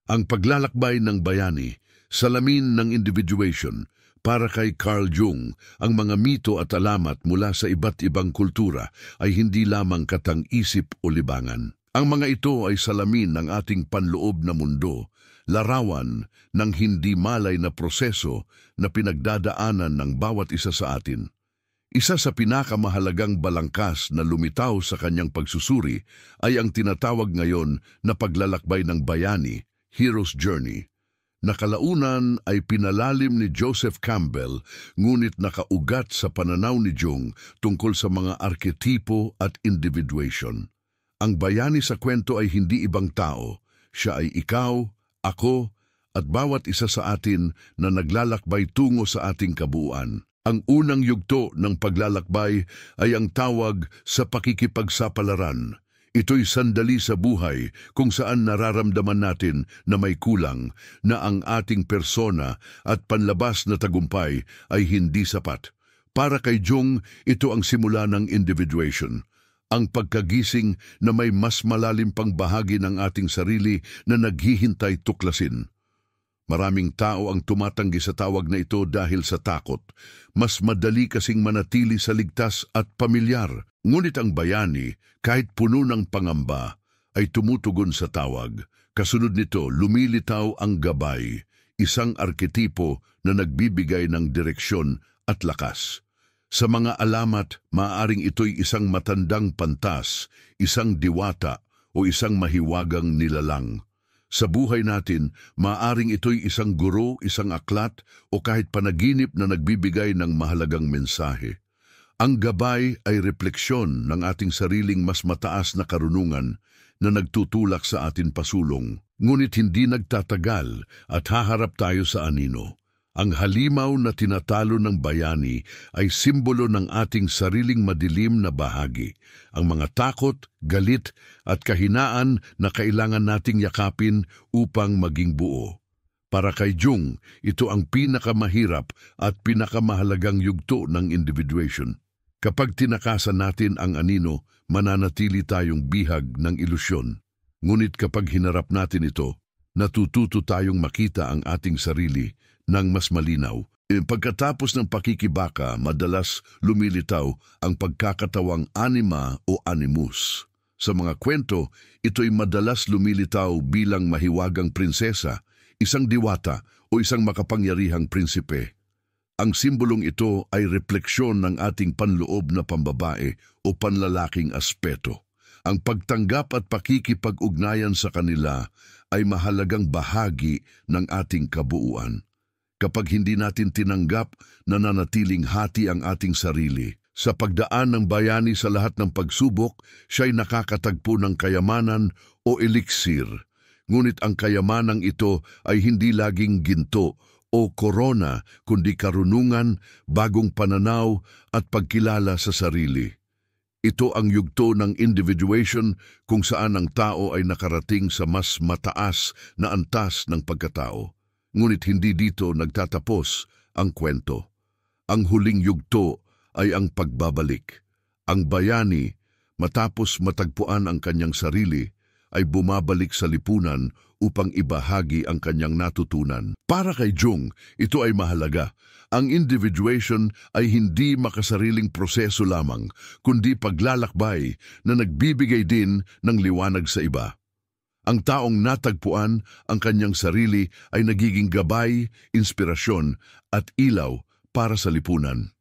Ang paglalakbay ng bayani, salamin ng individuation. Para kay Carl Jung, ang mga mito at alamat mula sa iba't ibang kultura ay hindi lamang katang-isip o libangan. Ang mga ito ay salamin ng ating panloob na mundo, larawan ng hindi malay na proseso na pinagdadaanan ng bawat isa sa atin. Isa sa pinakamahalagang balangkas na lumitaw sa kanyang pagsusuri ay ang tinatawag ngayon na paglalakbay ng bayani, Hero's Journey. Nakalaunan ay pinalalim ni Joseph Campbell, ngunit nakaugat sa pananaw ni Jung tungkol sa mga arketipo at individuation. Ang bayani sa kwento ay hindi ibang tao. Siya ay ikaw, ako, at bawat isa sa atin na naglalakbay tungo sa ating kabuuan. Ang unang yugto ng paglalakbay ay ang tawag sa pakikipagsapalaran. Ito'y sandali sa buhay kung saan nararamdaman natin na may kulang, na ang ating persona at panlabas na tagumpay ay hindi sapat. Para kay Jung, ito ang simula ng individuation. Ang pagkagising na may mas malalim pang bahagi ng ating sarili na naghihintay tuklasin. Maraming tao ang tumatanggi sa tawag na ito dahil sa takot. Mas madali kasing manatili sa ligtas at pamilyar. Ngunit ang bayani, kahit puno ng pangamba, ay tumutugon sa tawag. Kasunod nito, lumilitaw ang gabay, isang arketipo na nagbibigay ng direksyon at lakas. Sa mga alamat, maaaring ito'y isang matandang pantas, isang diwata o isang mahiwagang nilalang. Sa buhay natin, maaaring ito'y isang guro, isang aklat o kahit panaginip na nagbibigay ng mahalagang mensahe. Ang gabay ay refleksyon ng ating sariling mas mataas na karunungan na nagtutulak sa atin pasulong. Ngunit hindi nagtatagal at haharap tayo sa anino. Ang halimaw na tinatalo ng bayani ay simbolo ng ating sariling madilim na bahagi, ang mga takot, galit at kahinaan na kailangan nating yakapin upang maging buo. Para kay Jung, ito ang pinakamahirap at pinakamahalagang yugto ng individuation. Kapag tinakasan natin ang anino, mananatili tayong bihag ng ilusyon. Ngunit kapag hinarap natin ito, natututo tayong makita ang ating sarili ng mas malinaw. Pagkatapos ng pakikibaka, madalas lumilitaw ang pagkakatawang anima o animus. Sa mga kwento, ito'y madalas lumilitaw bilang mahiwagang prinsesa, isang diwata o isang makapangyarihang prinsipe. Ang simbolong ito ay refleksyon ng ating panloob na pambabae o panlalaking aspeto. Ang pagtanggap at pakikipag-ugnayan sa kanila ay mahalagang bahagi ng ating kabuuan. Kapag hindi natin tinanggap, nananatiling hati ang ating sarili. Sa pagdaan ng bayani sa lahat ng pagsubok, siya'y nakakatagpo ng kayamanan o eliksir. Ngunit ang kayamanang ito ay hindi laging ginto o korona, kundi karunungan, bagong pananaw at pagkilala sa sarili. Ito ang yugto ng individuation kung saan ang tao ay nakarating sa mas mataas na antas ng pagkatao. Ngunit hindi dito nagtatapos ang kwento. Ang huling yugto ay ang pagbabalik. Ang bayani, matapos matagpuan ang kanyang sarili, ay bumabalik sa lipunan upang ibahagi ang kanyang natutunan. Para kay Jung, ito ay mahalaga. Ang individuation ay hindi makasariling proseso lamang, kundi paglalakbay na nagbibigay din ng liwanag sa iba. Ang taong natagpuan ang kanyang sarili ay nagiging gabay, inspirasyon at ilaw para sa lipunan.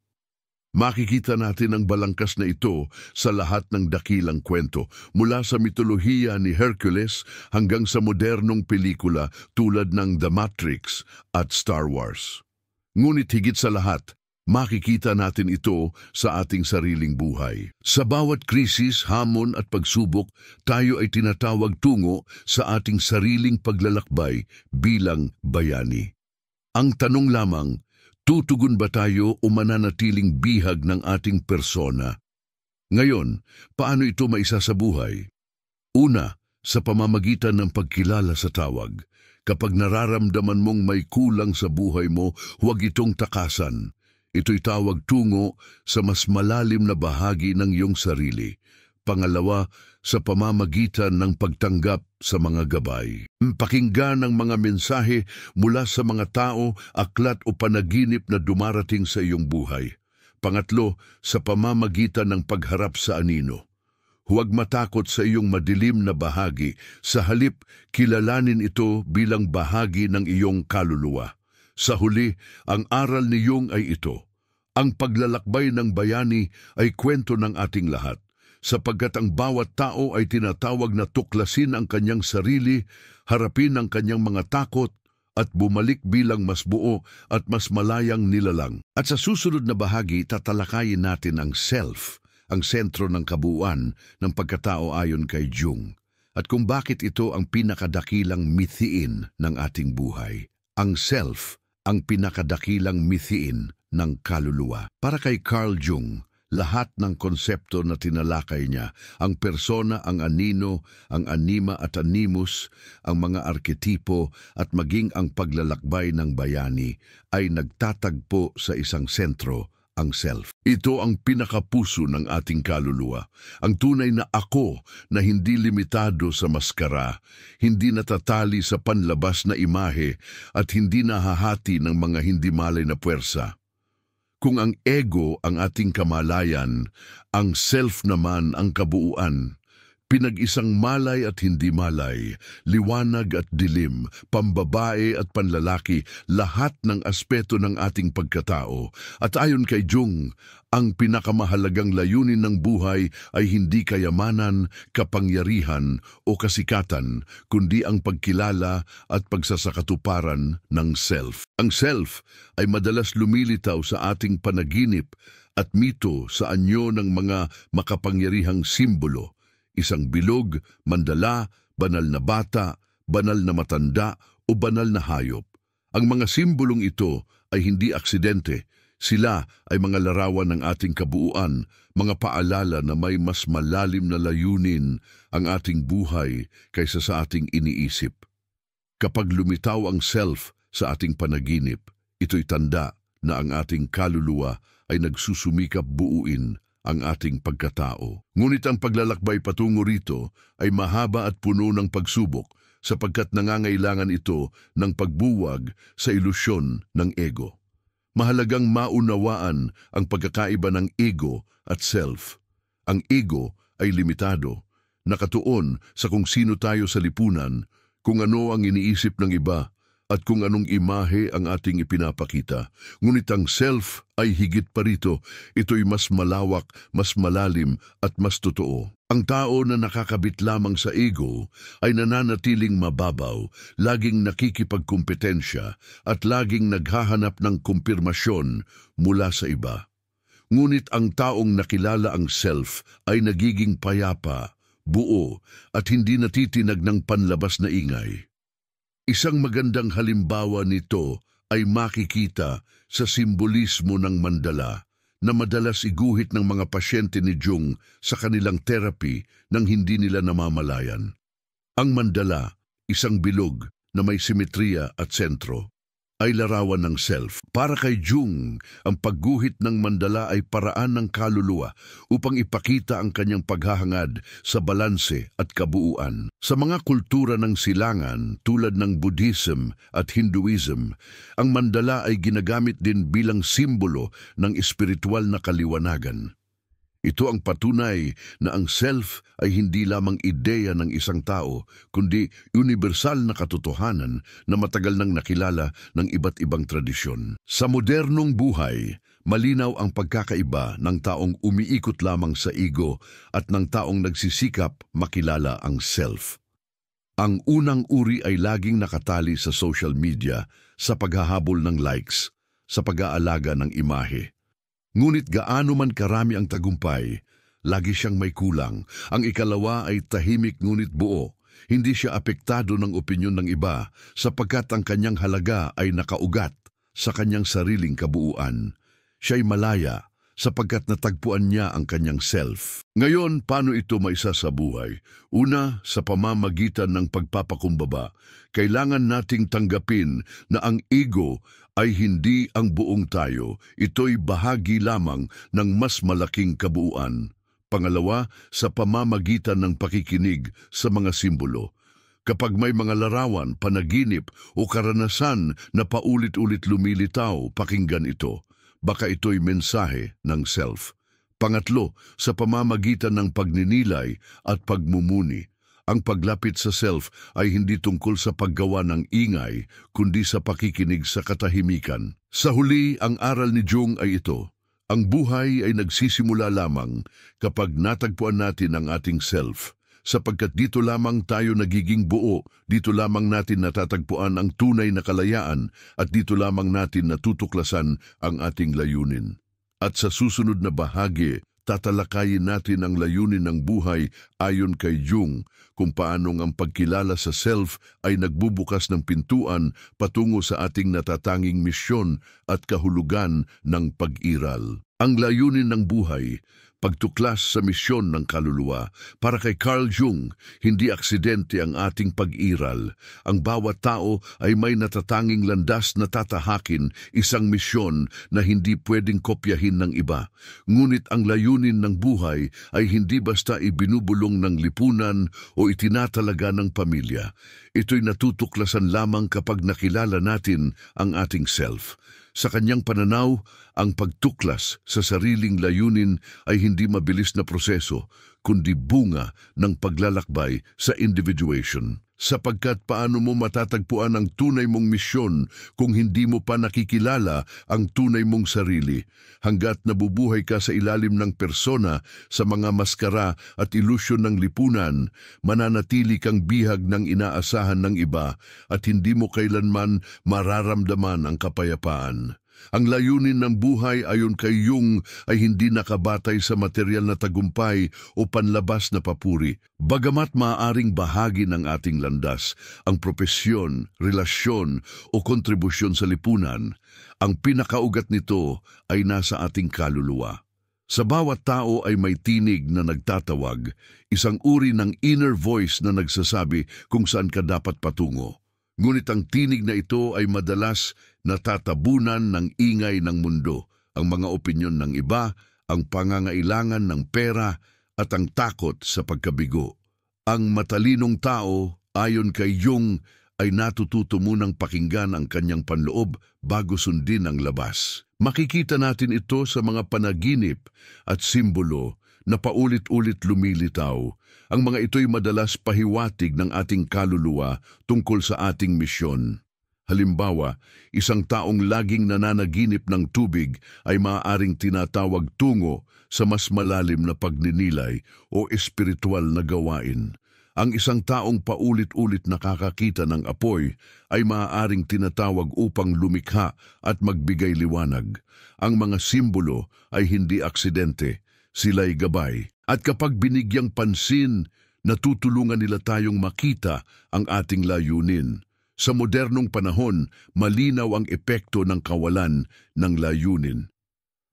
Makikita natin ang balangkas na ito sa lahat ng dakilang kwento, mula sa mitolohiya ni Hercules hanggang sa modernong pelikula tulad ng The Matrix at Star Wars. Ngunit higit sa lahat, makikita natin ito sa ating sariling buhay. Sa bawat krisis, hamon at pagsubok, tayo ay tinatawag tungo sa ating sariling paglalakbay bilang bayani. Ang tanong lamang, tutugon ba tayo o mananatiling bihag ng ating persona? Ngayon, paano ito maisasabuhay? Una, sa pamamagitan ng pagkilala sa tawag. Kapag nararamdaman mong may kulang sa buhay mo, huwag itong takasan. Ito'y tawag tungo sa mas malalim na bahagi ng iyong sarili. Pangalawa, sa pamamagitan ng pagtanggap sa mga gabay. Pakinggan ang mga mensahe mula sa mga tao, aklat o panaginip na dumarating sa iyong buhay. Pangatlo, sa pamamagitan ng pagharap sa anino. Huwag matakot sa iyong madilim na bahagi. Sa halip, kilalanin ito bilang bahagi ng iyong kaluluwa. Sa huli, ang aral ni Jung ay ito. Ang paglalakbay ng bayani ay kwento ng ating lahat, sapagkat ang bawat tao ay tinatawag na tuklasin ang kanyang sarili, harapin ang kanyang mga takot, at bumalik bilang mas buo at mas malayang nilalang. At sa susunod na bahagi, tatalakayin natin ang self, ang sentro ng kabuuan ng pagkatao ayon kay Jung, at kung bakit ito ang pinakadakilang mithiin ng ating buhay. Ang self, ang pinakadakilang mithiin ng kaluluwa. Para kay Carl Jung, lahat ng konsepto na tinalakay niya, ang persona, ang anino, ang anima at animus, ang mga arketipo at maging ang paglalakbay ng bayani ay nagtatagpo sa isang sentro, ang self. Ito ang pinakapuso ng ating kaluluwa, ang tunay na ako na hindi limitado sa maskara, hindi natatali sa panlabas na imahe at hindi nahahati ng mga hindi malay na puwersa. Kung ang ego ang ating kamalayan, ang self naman ang kabuuan. Pinag-isang malay at hindi malay, liwanag at dilim, pambabae at panlalaki, lahat ng aspeto ng ating pagkatao. At ayon kay Jung, ang pinakamahalagang layunin ng buhay ay hindi kayamanan, kapangyarihan o kasikatan, kundi ang pagkilala at pagsasakatuparan ng self. Ang self ay madalas lumilitaw sa ating panaginip at mito sa anyo ng mga makapangyarihang simbolo. Isang bilog, mandala, banal na bata, banal na matanda o banal na hayop. Ang mga simbolong ito ay hindi aksidente. Sila ay mga larawan ng ating kabuuan, mga paalala na may mas malalim na layunin ang ating buhay kaysa sa ating iniisip. Kapag lumitaw ang self sa ating panaginip, ito'y tanda na ang ating kaluluwa ay nagsusumikap buuin ang ating pagkatao. Ngunit ang paglalakbay patungo rito ay mahaba at puno ng pagsubok sapagkat nangangailangan ito ng pagbuwag sa ilusyon ng ego. Mahalagang maunawaan ang pagkakaiba ng ego at self. Ang ego ay limitado, nakatuon sa kung sino tayo sa lipunan, kung ano ang iniisip ng iba, at kung anong imahe ang ating ipinapakita. Ngunit ang self ay higit pa rito. Ito'y mas malawak, mas malalim at mas totoo. Ang tao na nakakabit lamang sa ego ay nananatiling mababaw, laging nakikipagkumpetensya at laging naghahanap ng kumpirmasyon mula sa iba. Ngunit ang taong nakilala ang self ay nagiging payapa, buo at hindi natitinag ng panlabas na ingay. Isang magandang halimbawa nito ay makikita sa simbolismo ng mandala. na madalas iguhit ng mga pasyente ni Jung sa kanilang therapy nang hindi nila namamalayan. Ang mandala, isang bilog na may simetriya at sentro, ay larawan ng self. Para kay Jung, ang pagguhit ng mandala ay paraan ng kaluluwa upang ipakita ang kanyang paghahangad sa balanse at kabuuan. Sa mga kultura ng silangan tulad ng Buddhism at Hinduism, ang mandala ay ginagamit din bilang simbolo ng espiritual na kaliwanagan. Ito ang patunay na ang self ay hindi lamang ideya ng isang tao, kundi universal na katotohanan na matagal nang nakilala ng iba't ibang tradisyon. Sa modernong buhay, malinaw ang pagkakaiba ng taong umiikot lamang sa ego at ng taong nagsisikap makilala ang self. Ang unang uri ay laging nakatali sa social media, sa paghahabol ng likes, sa pag-aalaga ng imahe. Ngunit gaano man karami ang tagumpay, lagi siyang may kulang. Ang ikalawa ay tahimik ngunit buo. Hindi siya apektado ng opinyon ng iba sapagkat ang kanyang halaga ay nakaugat sa kanyang sariling kabuuan. Siya'y malaya sapagkat natagpuan niya ang kanyang self. Ngayon, paano ito maisasabuhay? Una, sa pamamagitan ng pagpapakumbaba, kailangan nating tanggapin na ang ego ay hindi ang buong tayo. Ito'y bahagi lamang ng mas malaking kabuuan. Pangalawa, sa pamamagitan ng pakikinig sa mga simbolo. Kapag may mga larawan, panaginip o karanasan na paulit-ulit lumilitaw, pakinggan ito. Baka ito'y mensahe ng self. Pangatlo, sa pamamagitan ng pagninilay at pagmumuni. Ang paglapit sa self ay hindi tungkol sa paggawa ng ingay, kundi sa pakikinig sa katahimikan. Sa huli, ang aral ni Jung ay ito. Ang buhay ay nagsisimula lamang kapag natagpuan natin ang ating self. Sapagkat dito lamang tayo nagiging buo, dito lamang natin natatagpuan ang tunay na kalayaan at dito lamang natin natutuklasan ang ating layunin. At sa susunod na bahagi, tatalakayin natin ang layunin ng buhay ayon kay Jung, kung paanong ang pagkilala sa self ay nagbubukas ng pintuan patungo sa ating natatanging misyon at kahulugan ng pag-iral. Ang layunin ng buhay, pagtuklas sa misyon ng kaluluwa. Para kay Carl Jung, hindi aksidente ang ating pag-iral. Ang bawat tao ay may natatanging landas na tatahakin, isang misyon na hindi pwedeng kopyahin ng iba. Ngunit ang layunin ng buhay ay hindi basta ibinubulong ng lipunan o itinatalaga ng pamilya. Ito'y natutuklasan lamang kapag nakilala natin ang ating self. Sa kanyang pananaw, ang pagtuklas sa sariling layunin ay hindi mabilis na proseso, kundi bunga ng paglalakbay sa individuation. Sapagkat paano mo matatagpuan ang tunay mong misyon kung hindi mo pa nakikilala ang tunay mong sarili? Hanggat nabubuhay ka sa ilalim ng persona, sa mga maskara at ilusyon ng lipunan, mananatili kang bihag ng inaasahan ng iba at hindi mo kailanman mararamdaman ang kapayapaan. Ang layunin ng buhay ayon kay Jung ay hindi nakabatay sa material na tagumpay o panlabas na papuri. Bagamat maaaring bahagi ng ating landas ang propesyon, relasyon o kontribusyon sa lipunan, ang pinakaugat nito ay nasa ating kaluluwa. Sa bawat tao ay may tinig na nagtatawag, isang uri ng inner voice na nagsasabi kung saan ka dapat patungo. Ngunit ang tinig na ito ay madalas natatabunan ng ingay ng mundo, ang mga opinyon ng iba, ang pangangailangan ng pera at ang takot sa pagkabigo. Ang matalinong tao, ayon kay Jung, ay natututo munang pakinggan ang kanyang panloob bago sundin ang labas. Makikita natin ito sa mga panaginip at simbolo na paulit-ulit lumilitaw. Ang mga ito'y madalas pahiwatig ng ating kaluluwa tungkol sa ating misyon. Halimbawa, isang taong laging nananaginip ng tubig ay maaaring tinatawag tungo sa mas malalim na pagninilay o espiritual na gawain. Ang isang taong paulit-ulit nakakakita ng apoy ay maaaring tinatawag upang lumikha at magbigay liwanag. Ang mga simbolo ay hindi aksidente, sila'y gabay. At kapag binigyang pansin, natutulungan nila tayong makita ang ating layunin. Sa modernong panahon, malinaw ang epekto ng kawalan ng layunin.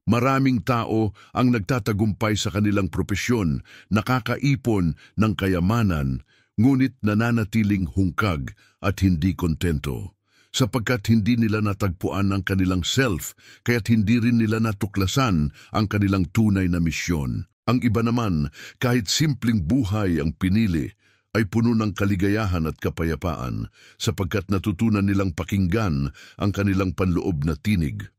Maraming tao ang nagtatagumpay sa kanilang propesyon, nakakaipon ng kayamanan, ngunit nananatiling hungkag at hindi kontento. Sapagkat hindi nila natagpuan ang kanilang self, kaya't hindi rin nila natuklasan ang kanilang tunay na misyon. Ang iba naman, kahit simpleng buhay ang pinili, ay puno ng kaligayahan at kapayapaan, sapagkat natutunan nilang pakinggan ang kanilang panloob na tinig.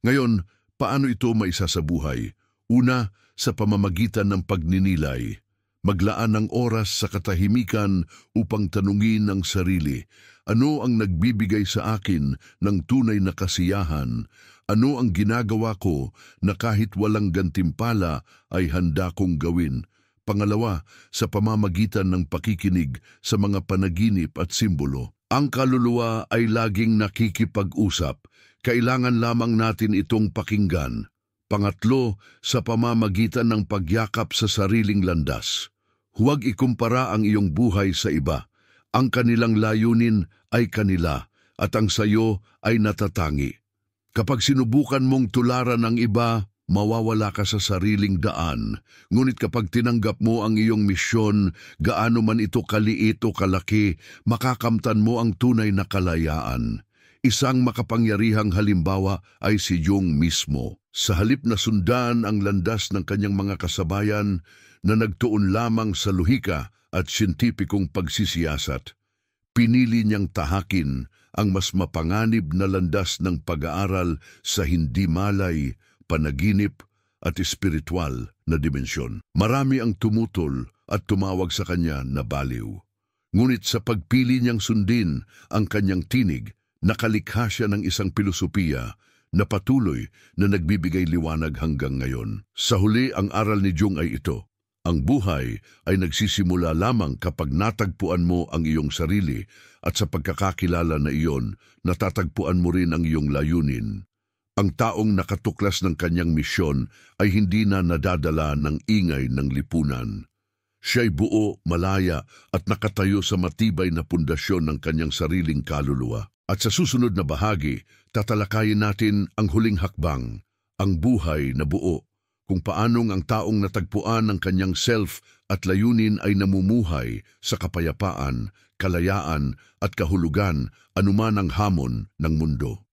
Ngayon, paano ito maisasabuhay? Una, sa pamamagitan ng pagninilay. Maglaan ng oras sa katahimikan upang tanungin ang sarili, ano ang nagbibigay sa akin ng tunay na kasiyahan? Ano ang ginagawa ko na kahit walang gantimpala ay handa kong gawin? Pangalawa, sa pamamagitan ng pakikinig sa mga panaginip at simbolo. Ang kaluluwa ay laging nakikipag-usap. Kailangan lamang natin itong pakinggan. Pangatlo, sa pamamagitan ng pagyakap sa sariling landas. Huwag ikumpara ang iyong buhay sa iba. Ang kanilang layunin ay kanila at ang sayo ay natatangi. Kapag sinubukan mong tularan ng iba, mawawala ka sa sariling daan. Ngunit kapag tinanggap mo ang iyong misyon, gaano man ito kaliit o kalaki, makakamtan mo ang tunay na kalayaan. Isang makapangyarihang halimbawa ay si Jung mismo. Sa halip na sundan ang landas ng kanyang mga kasabayan na nagtuon lamang sa lohika at siyentipikong pagsisiyasat, pinili niyang tahakin ang mas mapanganib na landas ng pag-aaral sa hindi malay, panaginip at espiritual na dimensyon. Marami ang tumutol at tumawag sa kanya na baliw. Ngunit sa pagpili niyang sundin ang kanyang tinig, nakalikha siya ng isang pilosopiya na patuloy na nagbibigay liwanag hanggang ngayon. Sa huli, ang aral ni Jung ay ito. Ang buhay ay nagsisimula lamang kapag natagpuan mo ang iyong sarili at sa pagkakakilala na iyon, natatagpuan mo rin ang iyong layunin. Ang taong nakatuklas ng kanyang misyon ay hindi na nadadala ng ingay ng lipunan. Siya'y buo, malaya at nakatayo sa matibay na pundasyon ng kanyang sariling kaluluwa. At sa susunod na bahagi, tatalakayin natin ang huling hakbang, ang buhay na buo, kung paanong ang taong natagpuan ng kanyang self at layunin ay namumuhay sa kapayapaan, kalayaan at kahulugan anuman ang hamon ng mundo.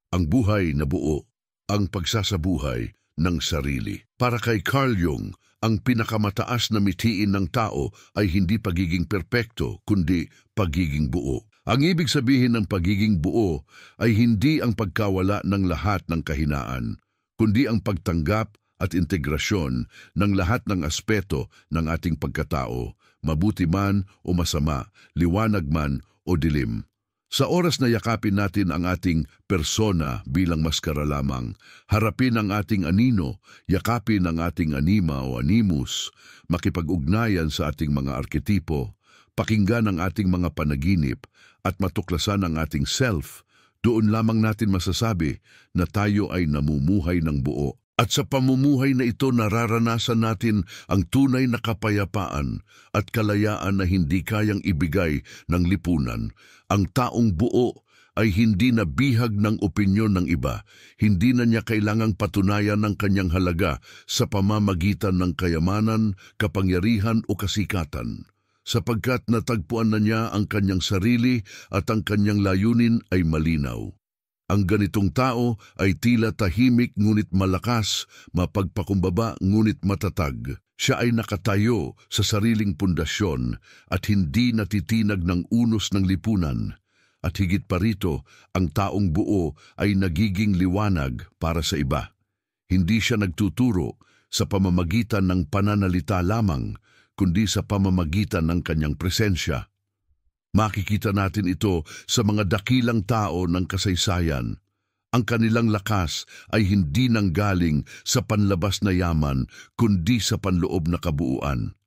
Ang buhay na buo, ang pagsasabuhay ng sarili. Para kay Carl Jung, ang pinakamataas na mithiin ng tao ay hindi pagiging perpekto, kundi pagiging buo. Ang ibig sabihin ng pagiging buo ay hindi ang pagkawala ng lahat ng kahinaan, kundi ang pagtanggap at integrasyon ng lahat ng aspeto ng ating pagkatao, mabuti man o masama, liwanag man o dilim. Sa oras na yakapin natin ang ating persona bilang maskara lamang, harapin ang ating anino, yakapin ang ating anima o animus, makipag-ugnayan sa ating mga arketipo, pakinggan ang ating mga panaginip, at matuklasan ang ating self, doon lamang natin masasabi na tayo ay namumuhay ng buo. At sa pamumuhay na ito nararanasan natin ang tunay na kapayapaan at kalayaan na hindi kayang ibigay ng lipunan. Ang taong buo ay hindi na bihag ng opinyon ng iba. Hindi na niya kailangang patunayan ng kanyang halaga sa pamamagitan ng kayamanan, kapangyarihan o kasikatan. Sapagkat natagpuan na niya ang kanyang sarili at ang kanyang layunin ay malinaw. Ang ganitong tao ay tila tahimik ngunit malakas, mapagpakumbaba ngunit matatag. Siya ay nakatayo sa sariling pundasyon at hindi natitinag ng unos ng lipunan. At higit pa rito, ang taong buo ay nagiging liwanag para sa iba. Hindi siya nagtuturo sa pamamagitan ng pananalita lamang, kundi sa pamamagitan ng kanyang presensya. Makikita natin ito sa mga dakilang tao ng kasaysayan. Ang kanilang lakas ay hindi nanggaling sa panlabas na yaman, kundi sa panloob na kabuuan.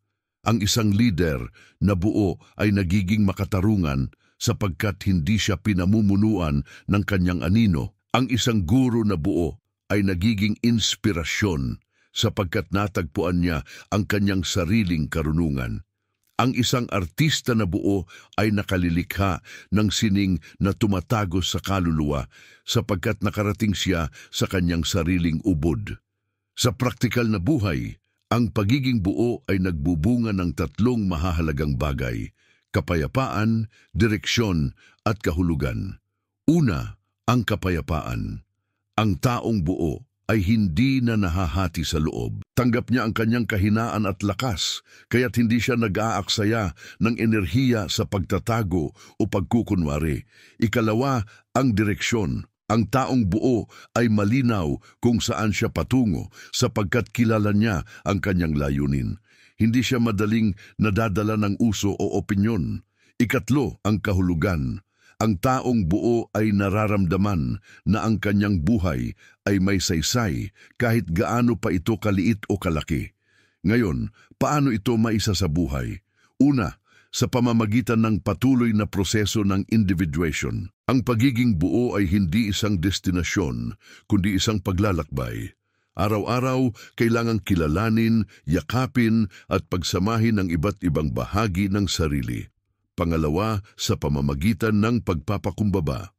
Ang isang lider na buo ay nagiging makatarungan sapagkat hindi siya pinamumunuan ng kanyang anino. Ang isang guro na buo ay nagiging inspirasyon sapagkat natagpuan niya ang kanyang sariling karunungan. Ang isang artista na buo ay nakalilikha ng sining na tumatago sa kaluluwa sapagkat nakarating siya sa kanyang sariling ubod. Sa praktikal na buhay, ang pagiging buo ay nagbubunga ng tatlong mahahalagang bagay: kapayapaan, direksyon, at kahulugan. Una, ang kapayapaan. Ang taong buo ay hindi na nahahati sa loob. Tanggap niya ang kanyang kahinaan at lakas, kaya't hindi siya nag-aaksaya ng enerhiya sa pagtatago o pagkukunwari. Ikalawa, ang direksyon. Ang taong buo ay malinaw kung saan siya patungo sapagkat kilala niya ang kanyang layunin. Hindi siya madaling nadadala ng uso o opinyon. Ikatlo, ang kahulugan. Ang taong buo ay nararamdaman na ang kanyang buhay ay may saysay kahit gaano pa ito kaliit o kalaki. Ngayon, paano ito maisa sa buhay? Una, sa pamamagitan ng patuloy na proseso ng individuation. Ang pagiging buo ay hindi isang destinasyon, kundi isang paglalakbay. Araw-araw, kailangang kilalanin, yakapin at pagsamahin ang iba't ibang bahagi ng sarili. Pangalawa, sa pamamagitan ng pagpapakumbaba.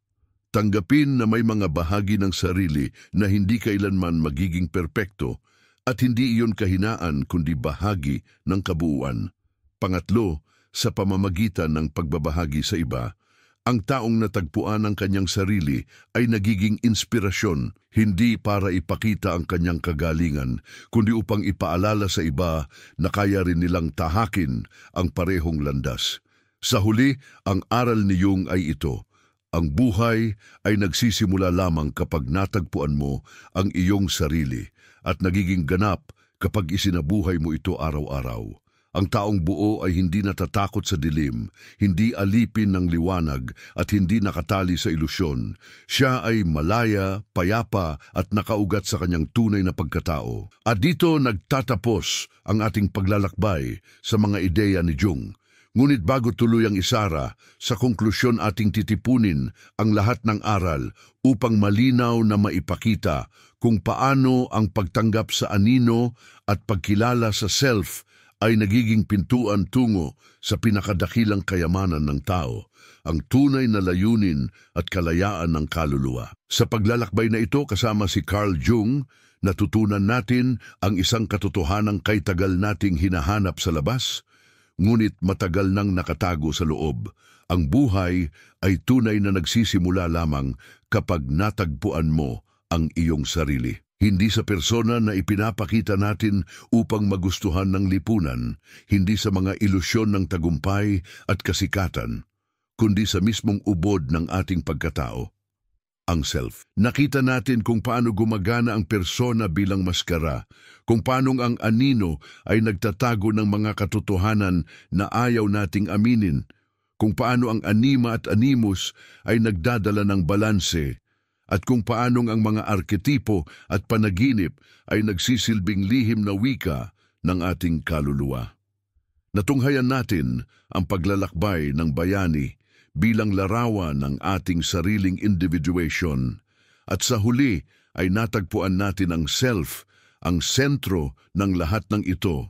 Tanggapin na may mga bahagi ng sarili na hindi kailanman magiging perpekto at hindi iyon kahinaan kundi bahagi ng kabuuan. Pangatlo, sa pamamagitan ng pagbabahagi sa iba, ang taong natagpuan ang kanyang sarili ay nagiging inspirasyon, hindi para ipakita ang kanyang kagalingan, kundi upang ipaalala sa iba na kaya rin nilang tahakin ang parehong landas. Sa huli, ang aral ni Jung ay ito: ang buhay ay nagsisimula lamang kapag natagpuan mo ang iyong sarili at nagiging ganap kapag isinabuhay mo ito araw-araw. Ang taong buo ay hindi natatakot sa dilim, hindi alipin ng liwanag at hindi nakatali sa ilusyon. Siya ay malaya, payapa at nakaugat sa kanyang tunay na pagkatao. At dito nagtatapos ang ating paglalakbay sa mga ideya ni Jung. Ngunit bago tuluyang isara, sa konklusyon ating titipunin ang lahat ng aral upang malinaw na maipakita kung paano ang pagtanggap sa anino at pagkilala sa self ay nagiging pintuan tungo sa pinakadakilang kayamanan ng tao, ang tunay na layunin at kalayaan ng kaluluwa. Sa paglalakbay na ito kasama si Carl Jung, natutunan natin ang isang katotohanang kay tagal nating hinahanap sa labas, ngunit matagal nang nakatago sa loob. Ang buhay ay tunay na nagsisimula lamang kapag natagpuan mo ang iyong sarili. Hindi sa persona na ipinapakita natin upang magustuhan ng lipunan, hindi sa mga ilusyon ng tagumpay at kasikatan, kundi sa mismong ubod ng ating pagkatao, ang self. Nakita natin kung paano gumagana ang persona bilang maskara, kung paano ang anino ay nagtatago ng mga katotohanan na ayaw nating aminin, kung paano ang anima at animus ay nagdadala ng balanse, at kung paanong ang mga arketipo at panaginip ay nagsisilbing lihim na wika ng ating kaluluwa. Natunghayan natin ang paglalakbay ng bayani bilang larawan ng ating sariling individuation, at sa huli ay natagpuan natin ang self, ang sentro ng lahat ng ito,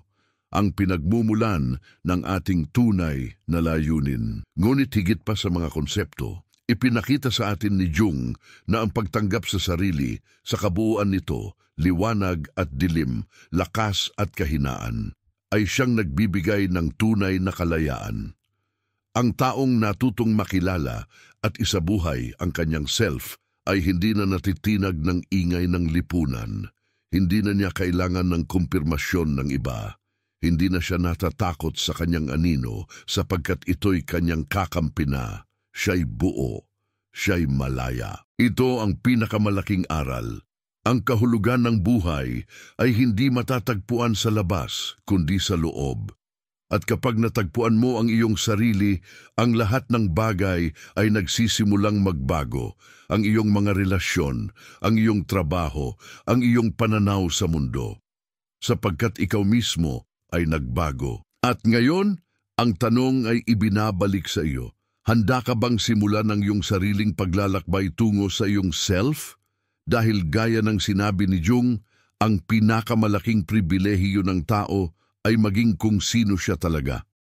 ang pinagmumulan ng ating tunay na layunin. Ngunit higit pa sa mga konsepto, ipinakita sa atin ni Jung na ang pagtanggap sa sarili, sa kabuuan nito, liwanag at dilim, lakas at kahinaan, ay siyang nagbibigay ng tunay na kalayaan. Ang taong natutong makilala at isabuhay ang kanyang self ay hindi na natitinag ng ingay ng lipunan. Hindi na niya kailangan ng kumpirmasyon ng iba. Hindi na siya natatakot sa kanyang anino sapagkat ito'y kanyang kakampi na. Siya'y buo, siya'y malaya. Ito ang pinakamalaking aral. Ang kahulugan ng buhay ay hindi matatagpuan sa labas, kundi sa loob. At kapag natagpuan mo ang iyong sarili, ang lahat ng bagay ay nagsisimulang magbago. Ang iyong mga relasyon, ang iyong trabaho, ang iyong pananaw sa mundo. Sapagkat ikaw mismo ay nagbago. At ngayon, ang tanong ay ibinabalik sa iyo. Handa ka bang simulan ang iyong sariling paglalakbay tungo sa iyong self? Dahil gaya ng sinabi ni Jung, ang pinakamalaking pribilehiyo ng tao ay maging kung sino siya talaga.